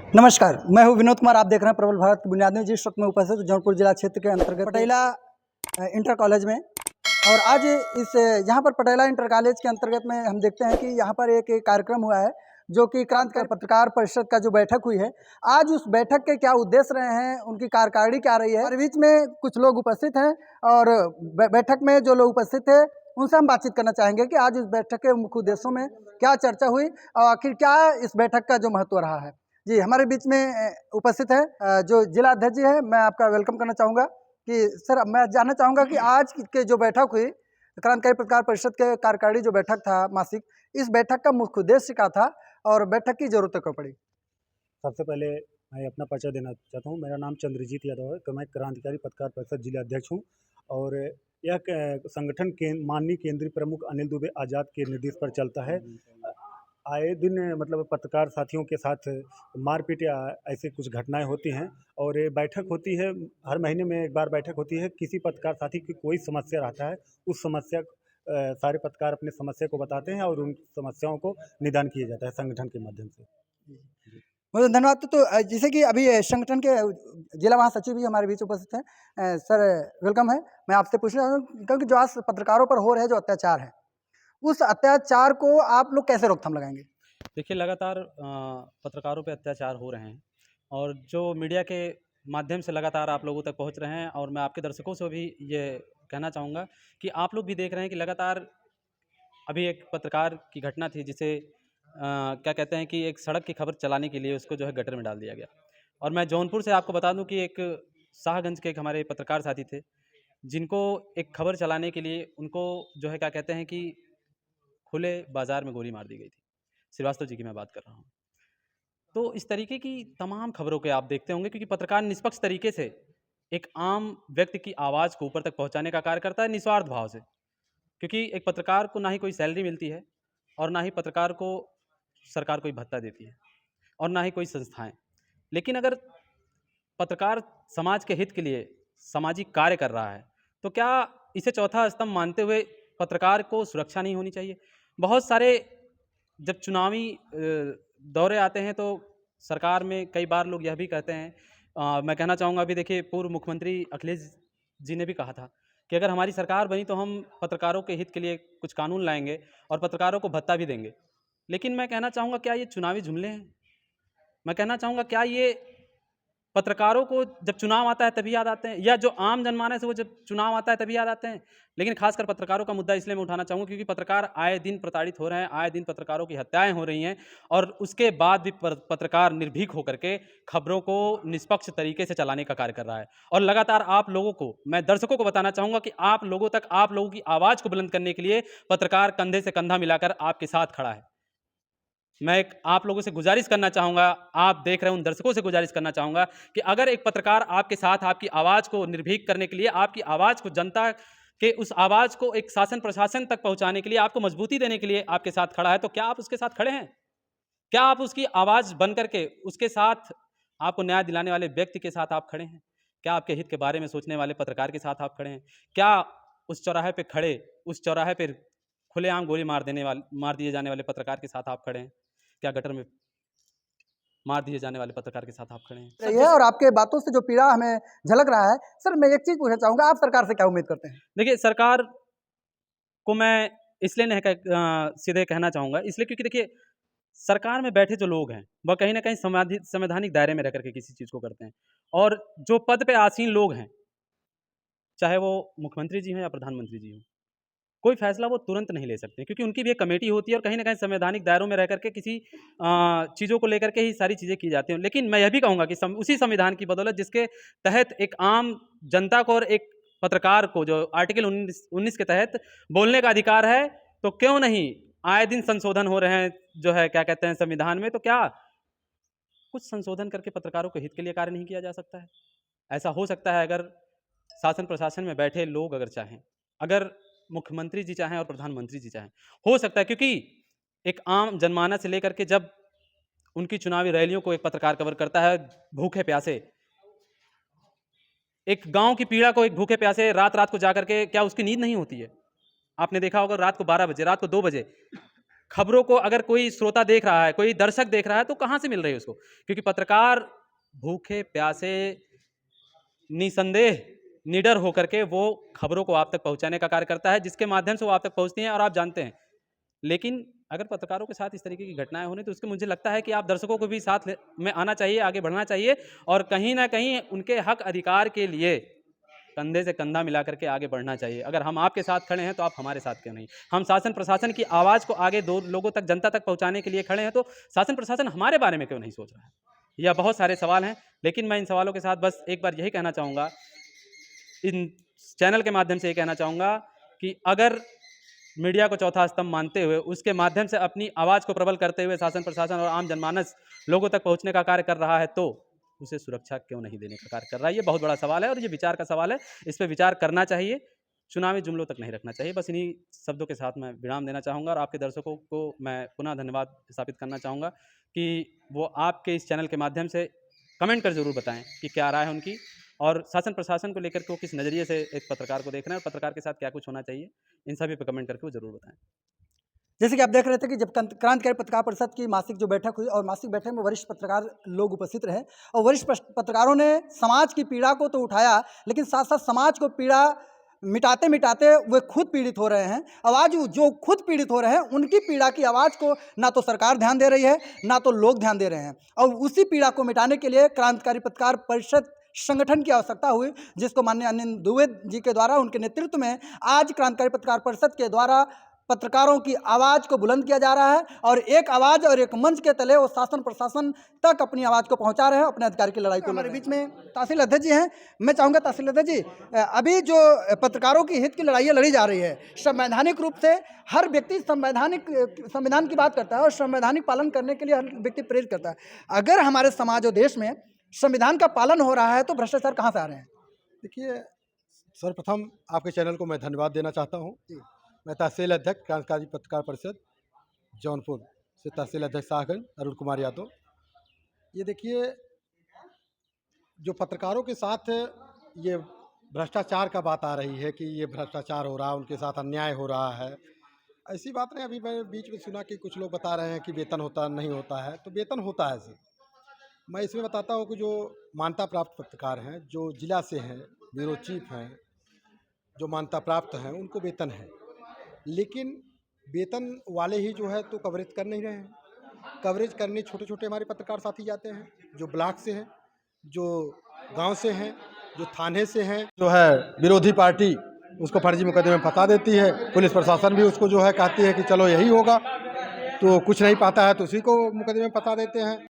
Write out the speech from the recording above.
नमस्कार, मैं हूं विनोद कुमार। आप देख रहे हैं प्रबल भारत की बुनियाद में। जिस वक्त में उपस्थित जौनपुर जिला क्षेत्र के अंतर्गत पटेला इंटर कॉलेज में, और आज इस यहाँ पर पटेला इंटर कॉलेज के अंतर्गत में हम देखते हैं कि यहाँ पर एक कार्यक्रम हुआ है जो कि क्रांतिकारी पत्रकार परिषद का जो बैठक हुई है। आज उस बैठक के क्या उद्देश्य रहे हैं, उनकी कार्यकारिणी क्या रही है, हमारे बीच में कुछ लोग उपस्थित हैं और बैठक में जो लोग उपस्थित थे उनसे हम बातचीत करना चाहेंगे कि आज इस बैठक के मुख्य उद्देश्यों में क्या चर्चा हुई और आखिर क्या इस बैठक का जो महत्व रहा है। जी, हमारे बीच में उपस्थित है जो जिला अध्यक्ष जी है। मैं आपका वेलकम करना चाहूँगा कि सर, मैं जानना चाहूँगा कि आज के जो बैठक हुई क्रांतिकारी पत्रकार परिषद के कार्यकारिणी जो बैठक था मासिक, इस बैठक का मुख्य उद्देश्य क्या था और बैठक की जरूरत क्यों पड़ी। सबसे पहले मैं अपना परिचय देना चाहता हूँ। मेरा नाम चंद्रजीत यादव है। मैं क्रांतिकारी पत्रकार परिषद जिला अध्यक्ष हूँ और यह संगठन के माननीय केंद्रीय प्रमुख अनिल दुबे आज़ाद के निर्देश पर चलता है। आए दिन मतलब पत्रकार साथियों के साथ मारपीट या ऐसे कुछ घटनाएं होती हैं और ये बैठक होती है, हर महीने में एक बार बैठक होती है। किसी पत्रकार साथी की कोई समस्या रहता है, उस समस्या सारे पत्रकार अपनी समस्या को बताते हैं और उन समस्याओं को निदान किया जाता है संगठन के माध्यम से। बहुत धन्यवाद। तो जैसे कि अभी संगठन के जिला महासचिव भी हमारे बीच उपस्थित हैं। सर, वेलकम है। मैं आपसे पूछना चाहूँगा कि जो आज पत्रकारों पर हो रहे जो अत्याचार है, उस अत्याचार को आप लोग कैसे रोकथाम लगाएंगे। देखिए, लगातार पत्रकारों पे अत्याचार हो रहे हैं और जो मीडिया के माध्यम से लगातार आप लोगों तक पहुंच रहे हैं, और मैं आपके दर्शकों से भी ये कहना चाहूँगा कि आप लोग भी देख रहे हैं कि लगातार अभी एक पत्रकार की घटना थी जिसे क्या कहते हैं कि एक सड़क की खबर चलाने के लिए उसको जो है गटर में डाल दिया गया। और मैं जौनपुर से आपको बता दूं कि एक शाहगंज के एक हमारे पत्रकार साथी थे जिनको एक खबर चलाने के लिए उनको जो है क्या कहते हैं कि खुले बाजार में गोली मार दी गई थी। श्रीवास्तव जी की मैं बात कर रहा हूँ। तो इस तरीके की तमाम खबरों के आप देखते होंगे, क्योंकि पत्रकार निष्पक्ष तरीके से एक आम व्यक्ति की आवाज़ को ऊपर तक पहुंचाने का कार्य करता है निस्वार्थ भाव से। क्योंकि एक पत्रकार को ना ही कोई सैलरी मिलती है और ना ही पत्रकार को सरकार कोई भत्ता देती है और ना ही कोई संस्थाएं। लेकिन अगर पत्रकार समाज के हित के लिए सामाजिक कार्य कर रहा है तो क्या इसे चौथा स्तंभ मानते हुए पत्रकार को सुरक्षा नहीं होनी चाहिए। बहुत सारे जब चुनावी दौरे आते हैं तो सरकार में कई बार लोग यह भी कहते हैं, मैं कहना चाहूँगा, अभी देखिए पूर्व मुख्यमंत्री अखिलेश जी ने भी कहा था कि अगर हमारी सरकार बनी तो हम पत्रकारों के हित के लिए कुछ कानून लाएंगे और पत्रकारों को भत्ता भी देंगे। लेकिन मैं कहना चाहूँगा, क्या ये चुनावी जुमले हैं? मैं कहना चाहूँगा, क्या ये पत्रकारों को जब चुनाव आता है तभी याद आते हैं, या जो आम जनमानस है वो जब चुनाव आता है तभी याद आते हैं? लेकिन खासकर पत्रकारों का मुद्दा इसलिए मैं उठाना चाहूँगा क्योंकि पत्रकार आए दिन प्रताड़ित हो रहे हैं, आए दिन पत्रकारों की हत्याएं हो रही हैं, और उसके बाद भी पत्रकार निर्भीक होकर के खबरों को निष्पक्ष तरीके से चलाने का कार्य कर रहा है। और लगातार आप लोगों को, मैं दर्शकों को बताना चाहूँगा कि आप लोगों तक, आप लोगों की आवाज़ को बुलंद करने के लिए पत्रकार कंधे से कंधा मिलाकर आपके साथ खड़ा है। मैं एक आप लोगों से गुजारिश करना चाहूँगा, आप देख रहे उन दर्शकों से गुजारिश करना चाहूँगा कि अगर एक पत्रकार आपके साथ आपकी आवाज़ को निर्भीक करने के लिए, आपकी आवाज़ को, जनता के उस आवाज़ को एक शासन प्रशासन तक पहुँचाने के लिए, आपको मजबूती देने के लिए आपके साथ खड़ा है, तो क्या आप उसके साथ खड़े हैं? क्या आप उसकी आवाज़ बन करके उसके साथ, आपको न्याय दिलाने वाले व्यक्ति के साथ आप खड़े हैं? क्या आपके हित के बारे में सोचने वाले पत्रकार के साथ आप खड़े हैं? क्या उस चौराहे पे खड़े, उस चौराहे पे खुलेआम गोली मार दिए जाने वाले पत्रकार के साथ आप खड़े हैं? क्या गटर में मार दिए जाने वाले पत्रकार के साथ आप खड़े हैं? रही है और आपके बातों से जो पीड़ा हमें झलक रहा है। सर, मैं एक चीज़ पूछना चाहूँगा, आप सरकार से क्या उम्मीद करते हैं। देखिए, सरकार को मैं इसलिए नहीं सीधे कहना चाहूँगा, इसलिए क्योंकि देखिए, सरकार में बैठे जो लोग हैं वह कहीं न कहीं संवैधानिक दायरे में रह करके किसी चीज़ को करते हैं, और जो पद पे आसीन लोग हैं, चाहे वो मुख्यमंत्री जी हों या प्रधानमंत्री जी हों, कोई फैसला वो तुरंत नहीं ले सकते, क्योंकि उनकी भी एक कमेटी होती है और कहीं न कहीं संवैधानिक दायरों में रह करके किसी चीज़ों को लेकर के ही सारी चीज़ें की जाती हैं। लेकिन मैं यह भी कहूँगा कि उसी संविधान की बदौलत जिसके तहत एक आम जनता को और एक पत्रकार को जो आर्टिकल 19 के तहत बोलने का अधिकार है, तो क्यों नहीं आए दिन संशोधन हो रहे हैं जो है क्या कहते हैं संविधान में, तो क्या कुछ संशोधन करके पत्रकारों के हित के लिए कार्य नहीं किया जा सकता है? ऐसा हो सकता है अगर शासन प्रशासन में बैठे लोग अगर चाहें, अगर मुख्यमंत्री जी चाहें और प्रधानमंत्री जी चाहें, हो सकता है, क्योंकि एक आम जनमानस से लेकर के जब उनकी चुनावी रैलियों को एक पत्रकार कवर करता है भूखे प्यासे, एक गांव की पीड़ा को एक भूखे प्यासे रात रात को जाकर के, क्या उसकी नींद नहीं होती है? आपने देखा होगा रात को 12 बजे, रात को 2 बजे खबरों को अगर कोई श्रोता देख रहा है, कोई दर्शक देख रहा है, तो कहाँ से मिल रही है उसको? क्योंकि पत्रकार भूखे प्यासे निसंदेह निडर होकर के वो खबरों को आप तक पहुंचाने का कार्य करता है, जिसके माध्यम से वो आप तक पहुंचती हैं और आप जानते हैं। लेकिन अगर पत्रकारों के साथ इस तरीके की घटनाएं होने, तो उसके मुझे लगता है कि आप दर्शकों को भी साथ में आना चाहिए, आगे बढ़ना चाहिए और कहीं ना कहीं उनके हक अधिकार के लिए कंधे से कंधा मिला करके आगे बढ़ना चाहिए। अगर हम आपके साथ खड़े हैं तो आप हमारे साथ क्यों नहीं? हम शासन प्रशासन की आवाज़ को आगे दो लोगों तक, जनता तक पहुंचाने के लिए खड़े हैं, तो शासन प्रशासन हमारे बारे में क्यों नहीं सोच रहा है? यह बहुत सारे सवाल हैं, लेकिन मैं इन सवालों के साथ बस एक बार यही कहना चाहूँगा, इन चैनल के माध्यम से ये कहना चाहूँगा कि अगर मीडिया को चौथा स्तंभ मानते हुए, उसके माध्यम से अपनी आवाज़ को प्रबल करते हुए शासन प्रशासन और आम जनमानस लोगों तक पहुंचने का कार्य कर रहा है, तो उसे सुरक्षा क्यों नहीं देने का कार्य कर रहा है? ये बहुत बड़ा सवाल है और ये विचार का सवाल है। इस पे विचार करना चाहिए, चुनावी जुमलों तक नहीं रखना चाहिए। बस इन्हीं शब्दों के साथ मैं विराम देना चाहूँगा और आपके दर्शकों को मैं पुनः धन्यवाद स्थापित करना चाहूँगा कि वो आपके इस चैनल के माध्यम से कमेंट कर ज़रूर बताएँ कि क्या राय है उनकी और शासन प्रशासन को लेकर के वो किस नज़रिए से एक पत्रकार को देख रहे हैं और पत्रकार के साथ क्या कुछ होना चाहिए, इन सभी पे कमेंट करके वो ज़रूर बताएँ। जैसे कि आप देख रहे थे कि जब क्रांतिकारी पत्रकार परिषद की मासिक जो बैठक हुई और मासिक बैठक में वरिष्ठ पत्रकार लोग उपस्थित रहे और वरिष्ठ पत्रकारों ने समाज की पीड़ा को तो उठाया, लेकिन साथ साथ समाज को पीड़ा मिटाते मिटाते वे खुद पीड़ित हो रहे हैं। अब आज जो खुद पीड़ित हो रहे हैं उनकी पीड़ा की आवाज़ को ना तो सरकार ध्यान दे रही है, ना तो लोग ध्यान दे रहे हैं और उसी पीड़ा को मिटाने के लिए क्रांतिकारी पत्रकार परिषद संगठन की आवश्यकता हुई, जिसको माननीय अनिल दुबे जी के द्वारा, उनके नेतृत्व में आज क्रांतिकारी पत्रकार परिषद के द्वारा पत्रकारों की आवाज़ को बुलंद किया जा रहा है और एक आवाज़ और एक मंच के तले वो शासन प्रशासन तक अपनी आवाज़ को पहुंचा रहे हैं, अपने अधिकार की लड़ाई को। हमारे बीच में तहसील अध्यक्ष जी हैं। मैं चाहूँगा तहसील अध्यक्ष जी, अभी जो पत्रकारों की हित की लड़ाई लड़ी जा रही है, संवैधानिक रूप से हर व्यक्ति संविधान की बात करता है और संवैधानिक पालन करने के लिए हर व्यक्ति प्रेरित करता है। अगर हमारे समाज और देश में संविधान का पालन हो रहा है तो भ्रष्टाचार कहाँ से आ रहे हैं? देखिए, सर्वप्रथम आपके चैनल को मैं धन्यवाद देना चाहता हूँ। मैं तहसील अध्यक्ष क्रांतिकारी पत्रकार परिषद जौनपुर से तहसील अध्यक्ष शाहगंज अरुण कुमार यादव। ये देखिए, जो पत्रकारों के साथ ये भ्रष्टाचार का बात आ रही है कि ये भ्रष्टाचार हो रहा है, उनके साथ अन्याय हो रहा है, ऐसी बात नहीं। अभी मैं बीच में सुना कि कुछ लोग बता रहे हैं कि वेतन होता नहीं होता है, तो वेतन होता है सर। मैं इसमें बताता हूँ कि जो मान्यता प्राप्त पत्रकार हैं, जो जिला से हैं, ब्यूरो चीफ हैं, जो मान्यता प्राप्त हैं, उनको वेतन है, लेकिन वेतन वाले ही जो है तो कवरेज कर नहीं रहे हैं। कवरेज करने छोटे छोटे हमारे पत्रकार साथी जाते हैं, जो ब्लॉक से हैं, जो गांव से हैं, जो थाने से हैं। जो है विरोधी पार्टी उसको फर्जी मुकदमे में फंसा देती है, पुलिस प्रशासन भी उसको जो है कहती है कि चलो यही होगा, तो कुछ नहीं पाता है तो उसी को मुकदमे में फंसा देते हैं।